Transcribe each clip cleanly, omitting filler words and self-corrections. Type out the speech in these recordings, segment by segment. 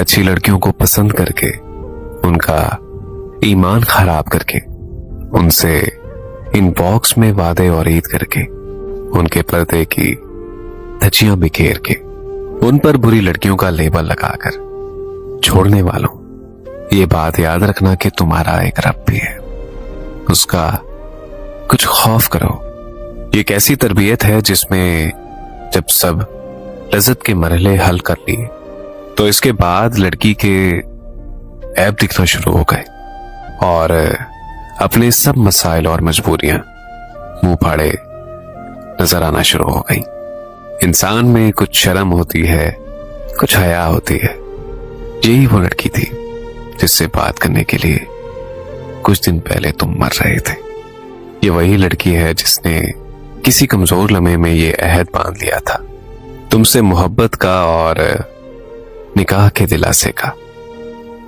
अच्छी लड़कियों को पसंद करके, उनका ईमान खराब करके, उनसे इनबॉक्स में वादे और ईद करके, उनके पर्दे की धज्जियां बिखेर के, उन पर बुरी लड़कियों का लेबल लगाकर छोड़ने वालों, ये बात याद रखना कि तुम्हारा एक रब भी है, उसका कुछ खौफ करो। ये एक ऐसी तरबियत है जिसमें जब सब लज्जत के मरहले हल कर लिए तो इसके बाद लड़की के ऐब दिखना शुरू हो गए और अपने सब मसाइल और मजबूरियां मुंह फाड़े नजर आना शुरू हो गई। इंसान में कुछ शर्म होती है, कुछ हया होती है। यही वो लड़की थी जिससे बात करने के लिए कुछ दिन पहले तुम मर रहे थे। ये वही लड़की है जिसने किसी कमजोर लम्हे में ये अहद बांध लिया था तुमसे मोहब्बत का और निकाह के दिलासे का।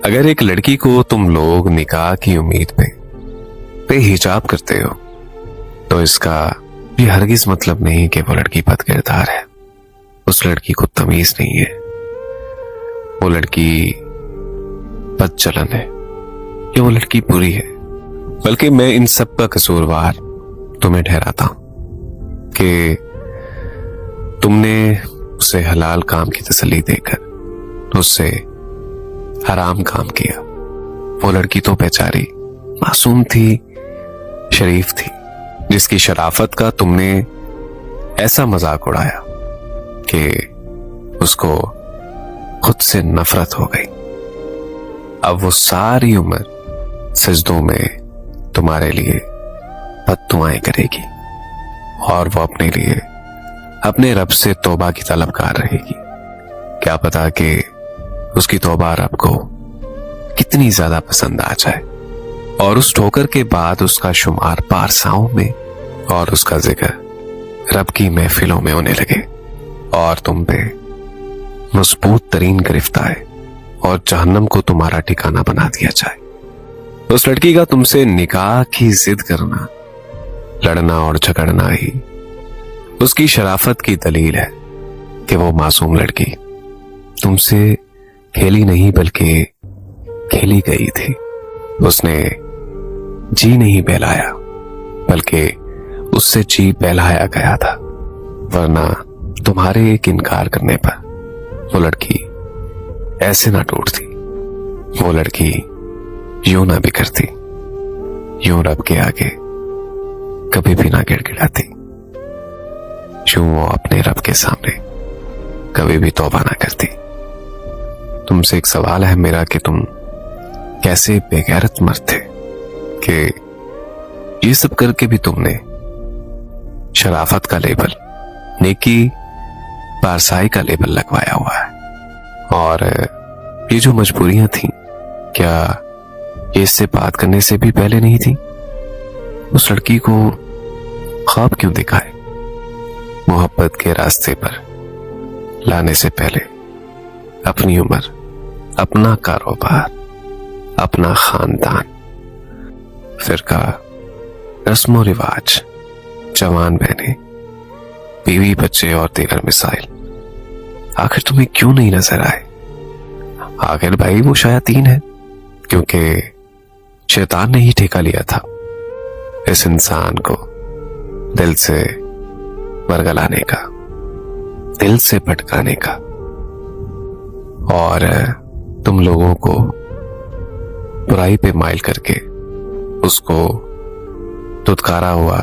अगर एक लड़की को तुम लोग निकाह की उम्मीद पे बेहिजाब करते हो तो इसका ये हरगिज मतलब नहीं कि वो लड़की बदकिरदार है। उस लड़की को तमीज नहीं है, वो लड़की बदचलन है, या वो लड़की बुरी है। बल्कि मैं इन सब का कसूरवार तुम्हें ठहराता हूं कि तुमने उसे हलाल काम की तसल्ली देकर उससे हराम काम किया। वो लड़की तो बेचारी मासूम थी, शरीफ थी, जिसकी शराफत का तुमने ऐसा मजाक उड़ाया कि उसको खुद से नफरत हो गई। अब वो सारी उम्र सजदों में तुम्हारे लिए बद्दुआएं करेगी और वो अपने लिए अपने रब से तौबा की तलबगार रहेगी। क्या पता कि उसकी तौबा रब को कितनी ज्यादा पसंद आ जाए और उस ठोकर के बाद उसका शुमार पारसाओं में और उसका जिक्र रब की महफिलों में होने लगे और तुम पे मजबूत तरीन गिरफ्त आए और जहन्नम को तुम्हारा ठिकाना बना दिया जाए। उस लड़की का तुमसे निकाह की जिद करना, लड़ना और झगड़ना ही उसकी शराफत की दलील है कि वो मासूम लड़की तुमसे खेली नहीं बल्कि खेली गई थी। उसने जी नहीं बहलाया बल्कि उससे जी बहलाया गया था, वरना तुम्हारे एक इनकार करने पर वो लड़की ऐसे ना टूटती, वो लड़की यूं ना बिखरती, यूं रब के आगे कभी भी ना गिड़गिड़ाती, यूं वो अपने रब के सामने कभी भी तौबा ना करती। तुमसे एक सवाल है मेरा कि तुम कैसे बेगैरत मर्द थे कि ये सब करके भी तुमने शराफत का लेबल, नेकी पारसाई का लेबल लगवाया हुआ है। और ये जो मजबूरियां थी, क्या ये इससे बात करने से भी पहले नहीं थी? उस लड़की को ख्वाब क्यों दिखाए? मोहब्बत के रास्ते पर लाने से पहले अपनी उम्र, अपना कारोबार, अपना खानदान, फिरका, रस्मो रिवाज, जवान बहने, बीवी बच्चे और दीगर मिसाइल आखिर तुम्हें क्यों नहीं नजर आए? आखिर भाई वो शयातीन है, क्योंकि शैतान ने ही ठेका लिया था इस इंसान को दिल से बरगलाने का, दिल से भटकाने का, और तुम लोगों को बुराई पे माइल करके उसको धुतकारा हुआ